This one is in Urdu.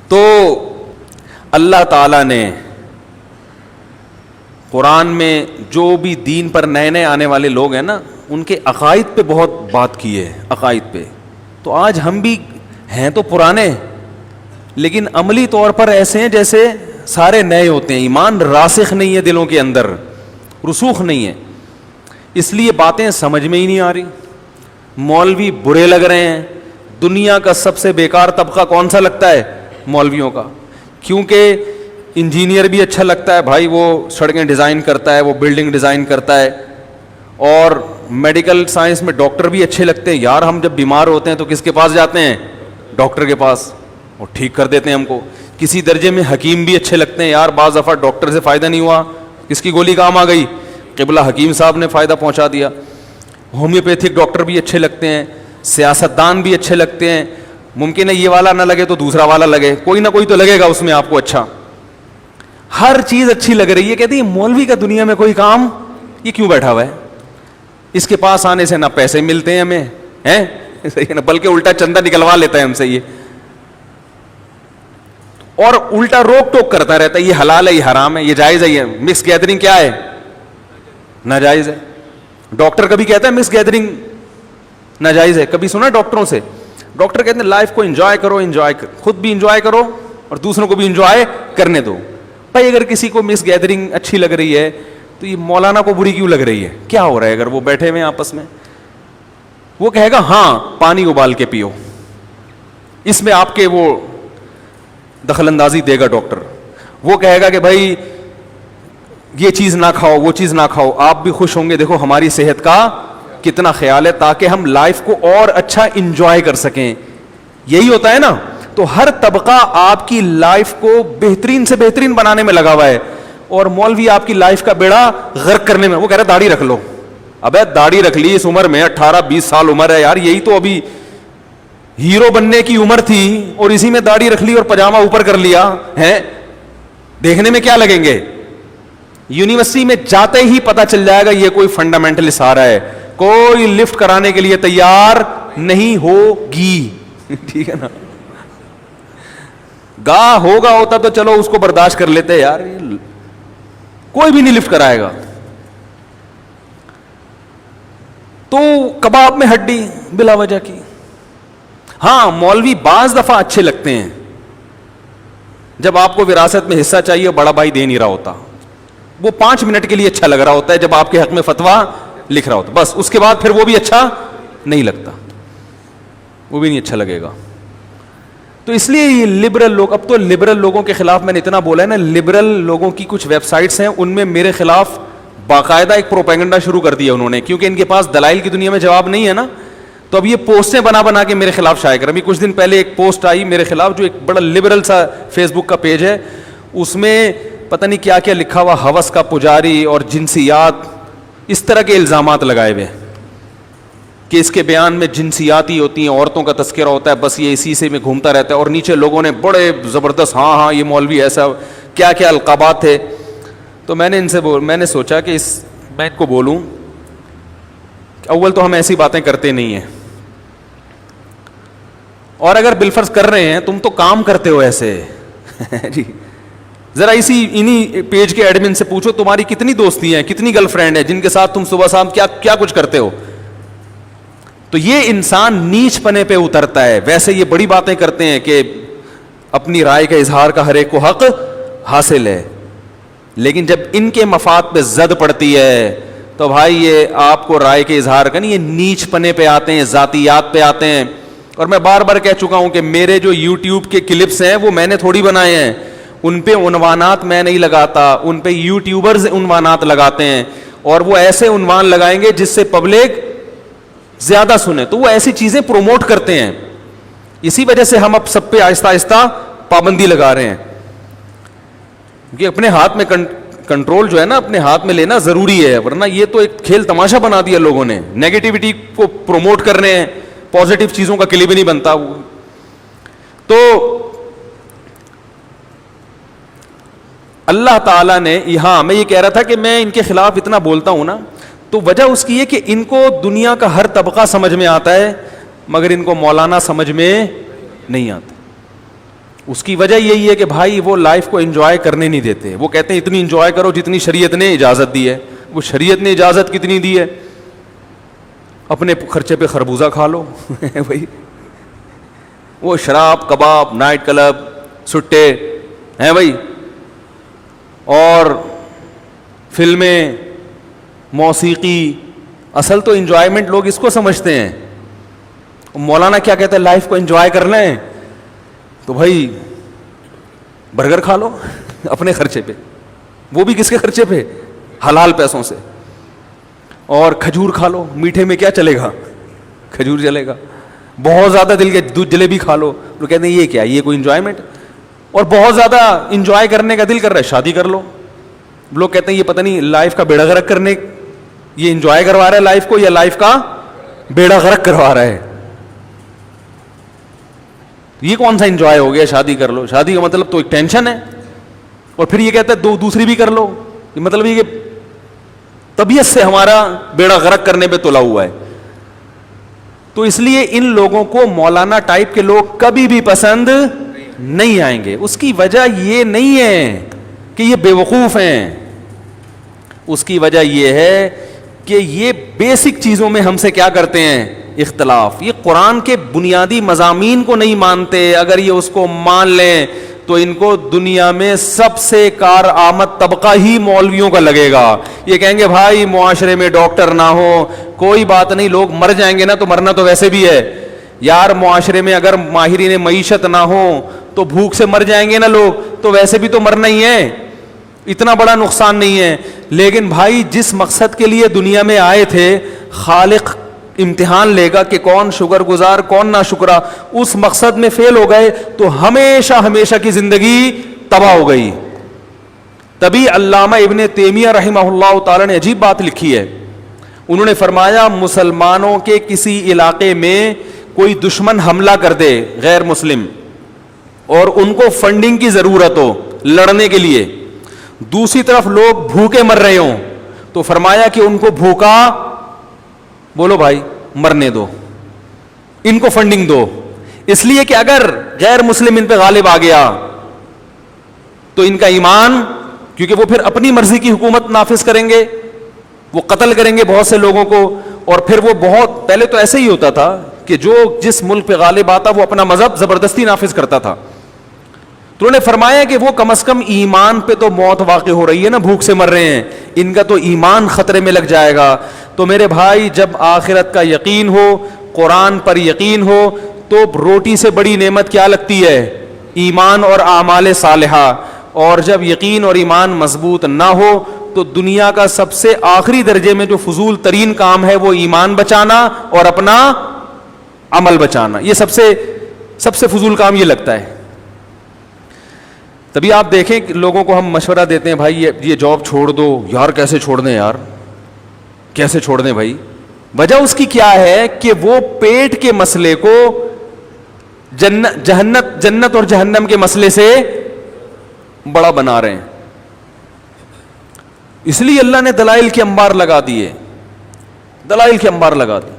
تو اللہ تعالیٰ نے قرآن میں جو بھی دین پر نئے نئے آنے والے لوگ ہیں نا، ان کے عقائد پہ بہت بات کی ہے، عقائد پہ. تو آج ہم بھی ہیں تو پرانے، لیکن عملی طور پر ایسے ہیں جیسے سارے نئے ہوتے ہیں. ایمان راسخ نہیں ہے دلوں کے اندر، رسوخ نہیں ہے، اس لیے باتیں سمجھ میں ہی نہیں آ رہی. مولوی برے لگ رہے ہیں. دنیا کا سب سے بیکار طبقہ کون سا لگتا ہے؟ مولویوں کا. کیونکہ انجینئر بھی اچھا لگتا ہے بھائی، وہ سڑکیں ڈیزائن کرتا ہے، وہ بلڈنگ ڈیزائن کرتا ہے. اور میڈیکل سائنس میں ڈاکٹر بھی اچھے لگتے ہیں. یار ہم جب بیمار ہوتے ہیں تو کس کے پاس جاتے ہیں؟ ڈاکٹر کے پاس، وہ ٹھیک کر دیتے ہیں ہم کو. کسی درجے میں حکیم بھی اچھے لگتے ہیں. یار بعض دفعہ ڈاکٹر سے فائدہ نہیں ہوا، کس کی گولی کام آ گئی؟ قبلہ حکیم صاحب نے فائدہ پہنچا دیا. ہومیوپیتھک ڈاکٹر بھی اچھے لگتے ہیں، سیاستدان بھی اچھے لگتے ہیں. ممکن ہے یہ والا نہ لگے تو دوسرا والا لگے، کوئی نہ کوئی تو لگے گا اس میں آپ کو اچھا. ہر چیز اچھی لگ رہی ہے. کہتی ہے مولوی کا دنیا میں کوئی کام، یہ کیوں بیٹھا ہوا ہے؟ اس کے پاس آنے سے نہ پیسے ملتے ہیں ہمیں، ہیں صحیح ہے نا، بلکہ الٹا چندہ نکلوا لیتا ہے ہم سے یہ، اور الٹا روک ٹوک کرتا رہتا ہے. یہ حلال ہے، یہ حرام ہے، یہ جائز ہے، یہ مکس گیدرنگ کیا ہے؟ ناجائز ہے. ڈاکٹر کبھی کہتا ہے مکس گیدرنگ ناجائز ہے؟ کبھی سنا ڈاکٹروں سے؟ ڈاکٹر کہتے ہیں لائف کو انجوائے کرو، خود بھی انجوائے کرو اور دوسروں کو بھی انجوائے کرنے دو. بھائی اگر کسی کو مکس گیدرنگ اچھی لگ رہی ہے تو یہ مولانا کو بری کیوں لگ رہی ہے؟ کیا ہو رہا ہے اگر وہ بیٹھے ہوئے آپس میں؟ وہ کہے گا ہاں پانی ابال کے پیو، اس میں آپ کے وہ دخل اندازی دے گا ڈاکٹر. وہ کہے گا کہ بھائی یہ چیز نہ کھاؤ، وہ چیز نہ کھاؤ. آپ بھی خوش ہوں گے، دیکھو ہماری صحت کا کتنا خیال ہے، تاکہ ہم لائف کو اور اچھا انجوائے کر سکیں. یہی ہوتا ہے نا. تو ہر طبقہ آپ کی لائف کو بہترین سے بہترین بنانے میں لگا ہوا ہے، اور مولوی آپ کی لائف کا بیڑا غرق کرنے میں. وہ کہہ رہا داڑھی رکھ لو. ابے داڑھی رکھ لی اس عمر میں، 18-20 سال عمر ہے یار، یہی تو ابھی ہیرو بننے کی عمر تھی، اور اسی میں داڑھی رکھ لی اور پجامہ اوپر کر لیا ہے. دیکھنے میں کیا لگیں گے؟ یونیورسٹی میں جاتے ہی پتا چل جائے گا یہ کوئی فنڈامنٹلسٹ آ رہا ہے. کوئی لفٹ کرانے کے لیے تیار نہیں ہوگی. ٹھیک ہے نا. گاہ ہوتا تو چلو اس کو برداشت کر لیتے یار، کوئی بھی نہیں لفٹ کرائے گا. تو کباب میں ہڈی بلا وجہ کی. ہاں مولوی بعض دفعہ اچھے لگتے ہیں جب آپ کو وراثت میں حصہ چاہیے، بڑا بھائی دے نہیں رہا ہوتا. وہ 5 منٹ کے لیے اچھا لگ رہا ہوتا ہے جب آپ کے حق میں فتویٰ لکھ رہا ہوتا، بس اس کے بعد پھر وہ بھی اچھا نہیں لگتا، وہ بھی نہیں اچھا لگے گا. تو اس لیے یہ لبرل لوگ، اب تو لبرل لوگوں کے خلاف میں نے اتنا بولا ہے نا، لبرل لوگوں کی کچھ ویب سائٹس ہیں ان میں میرے خلاف باقاعدہ ایک پروپیگنڈا شروع کر دیا انہوں نے، کیونکہ ان کے پاس دلائل کی دنیا میں جواب نہیں ہے نا. تو اب یہ پوسٹیں بنا کے میرے خلاف شائع کر. ابھی کچھ دن پہلے ایک پوسٹ آئی میرے خلاف، جو ایک بڑا لبرل سا فیس بک کا پیج ہے، اس میں پتہ نہیں کیا کیا لکھا ہوا، ہوس کا پجاری اور جنسیات، اس طرح کے الزامات لگائے ہوئے کہ اس کے بیان میں جنسیاتی ہوتی ہیں، عورتوں کا تذکرہ ہوتا ہے، بس یہ اسی سے میں گھومتا رہتا ہے. اور نیچے لوگوں نے بڑے زبردست ہاں یہ مولوی ایسا، کیا کیا القابات تھے. تو میں نے سوچا کہ میں ان کو بولوں، اول تو ہم ایسی باتیں کرتے نہیں ہیں، اور اگر بالفرض کر رہے ہیں تم تو کام کرتے ہو ایسے جی. ذرا انہی پیج کے ایڈمن سے پوچھو تمہاری کتنی دوستی ہیں، کتنی گرل فرینڈ ہیں جن کے ساتھ تم صبح شام کیا کچھ کرتے ہو. تو یہ انسان نیچ پنے پہ اترتا ہے. ویسے یہ بڑی باتیں کرتے ہیں کہ اپنی رائے کا اظہار کا ہر ایک کو حق حاصل ہے، لیکن جب ان کے مفاد پہ زد پڑتی ہے تو بھائی یہ آپ کو رائے کے اظہار کا نہیں، یہ نیچ پنے پہ آتے ہیں، ذاتیات پہ آتے ہیں. اور میں بار بار کہہ چکا ہوں کہ میرے جو یوٹیوب کے کلپس ہیں وہ میں نے تھوڑی بنائے ہیں، ان پہ عنوانات میں نہیں لگاتا، ان پہ یوٹیوبرز عنوانات لگاتے ہیں، اور وہ ایسے عنوان لگائیں گے جس سے پبلک زیادہ سنے، تو وہ ایسی چیزیں پروموٹ کرتے ہیں. اسی وجہ سے ہم اب سب پہ آہستہ آہستہ پابندی لگا رہے ہیں، کہ اپنے ہاتھ میں کنٹرول جو ہے نا اپنے ہاتھ میں لینا ضروری ہے، ورنہ یہ تو ایک کھیل تماشا بنا دیا لوگوں نے. نیگیٹیوٹی کو پروموٹ کر رہے ہیں، پازیٹیو چیزوں کا کلپ نہیں بنتا. تو اللہ تعالیٰ نے، ہاں میں یہ کہہ رہا تھا کہ میں ان کے خلاف اتنا بولتا ہوں نا، تو وجہ اس کی ہے کہ ان کو دنیا کا ہر طبقہ سمجھ میں آتا ہے، مگر ان کو مولانا سمجھ میں نہیں آتا. اس کی وجہ یہی ہے کہ بھائی وہ لائف کو انجوائے کرنے نہیں دیتے. وہ کہتے ہیں اتنی انجوائے کرو جتنی شریعت نے اجازت دی ہے. وہ شریعت نے اجازت کتنی دی ہے؟ اپنے خرچے پہ خربوزہ کھا لو بھائی. وہ شراب، کباب، نائٹ کلب، سٹے ہیں بھائی، اور فلمیں، موسیقی. اصل تو انجوائمنٹ لوگ اس کو سمجھتے ہیں. مولانا کیا کہتے ہیں؟ لائف کو انجوائے کرنا ہے تو بھائی برگر کھا لو اپنے خرچے پہ. وہ بھی کس کے خرچے پہ؟ حلال پیسوں سے. اور کھجور کھا لو. میٹھے میں کیا چلے گا؟ کھجور چلے گا. بہت زیادہ دل کے دودھ جلیبی کھا لو. وہ کہتے ہیں یہ کیا، یہ کوئی انجوائمنٹ؟ اور بہت زیادہ انجوائے کرنے کا دل کر رہا ہے، شادی کر لو. لوگ کہتے ہیں یہ پتہ نہیں لائف کا بیڑا غرق کرنے، یہ انجوائے کروا رہا ہے لائف کو یا لائف کا بیڑا غرق کروا رہا ہے. یہ کون سا انجوائے ہو گیا؟ شادی کر لو. شادی کا مطلب تو ایک ٹینشن ہے. اور پھر یہ کہتا ہے دوسری بھی کر لو. یہ مطلب یہ کہ طبیعت سے ہمارا بیڑا غرق کرنے پہ تلا ہوا ہے. تو اس لیے ان لوگوں کو مولانا ٹائپ کے لوگ کبھی بھی پسند نہیں آئیں گے. اس کی وجہ یہ نہیں ہے کہ یہ بے وقوف ہیں. اس کی وجہ یہ ہے کہ یہ بیسک چیزوں میں ہم سے کیا کرتے ہیں؟ اختلاف. یہ قرآن کے بنیادی مضامین کو نہیں مانتے. اگر یہ اس کو مان لیں تو ان کو دنیا میں سب سے کارآمد طبقہ ہی مولویوں کا لگے گا. یہ کہیں گے بھائی معاشرے میں ڈاکٹر نہ ہو کوئی بات نہیں، لوگ مر جائیں گے نا تو مرنا تو ویسے بھی ہے یار. معاشرے میں اگر ماہرین معیشت نہ ہو تو بھوک سے مر جائیں گے نا لوگ، تو ویسے بھی تو مرنا ہی ہے، اتنا بڑا نقصان نہیں ہے. لیکن بھائی جس مقصد کے لیے دنیا میں آئے تھے، خالق امتحان لے گا کہ کون شکر گزار کون نہ شکرا. اس مقصد میں فیل ہو گئے تو ہمیشہ ہمیشہ کی زندگی تباہ ہو گئی. تبھی علامہ ابن تیمیہ رحمہ اللہ تعالی نے عجیب بات لکھی ہے. انہوں نے فرمایا مسلمانوں کے کسی علاقے میں کوئی دشمن حملہ کر دے غیر مسلم اور ان کو فنڈنگ کی ضرورت ہو لڑنے کے لیے، دوسری طرف لوگ بھوکے مر رہے ہوں، تو فرمایا کہ ان کو بھوکا بولو بھائی مرنے دو، ان کو فنڈنگ دو. اس لیے کہ اگر غیر مسلم ان پہ غالب آ گیا تو ان کا ایمان، کیونکہ وہ پھر اپنی مرضی کی حکومت نافذ کریں گے، وہ قتل کریں گے بہت سے لوگوں کو. اور پھر وہ بہت پہلے تو ایسے ہی ہوتا تھا کہ جو جس ملک پہ غالب آتا وہ اپنا مذہب زبردستی نافذ کرتا تھا. تو انہوں نے فرمایا کہ وہ کم از کم ایمان پہ تو موت واقع ہو رہی ہے نا، بھوک سے مر رہے ہیں، ان کا تو ایمان خطرے میں لگ جائے گا. تو میرے بھائی جب آخرت کا یقین ہو، قرآن پر یقین ہو، تو روٹی سے بڑی نعمت کیا لگتی ہے؟ ایمان اور اعمال صالحہ. اور جب یقین اور ایمان مضبوط نہ ہو تو دنیا کا سب سے آخری درجے میں جو فضول ترین کام ہے وہ ایمان بچانا اور اپنا عمل بچانا. یہ سب سے فضول کام یہ لگتا ہے. تبھی آپ دیکھیں کہ لوگوں کو ہم مشورہ دیتے ہیں بھائی یہ جاب چھوڑ دو. یار کیسے چھوڑ دیں یار، کیسے چھوڑ دیں بھائی؟ وجہ اس کی کیا ہے کہ وہ پیٹ کے مسئلے کو جنت اور جہنم کے مسئلے سے بڑا بنا رہے ہیں. اس لیے اللہ نے دلائل کے انبار لگا دیے، دلائل کے انبار لگا دیے.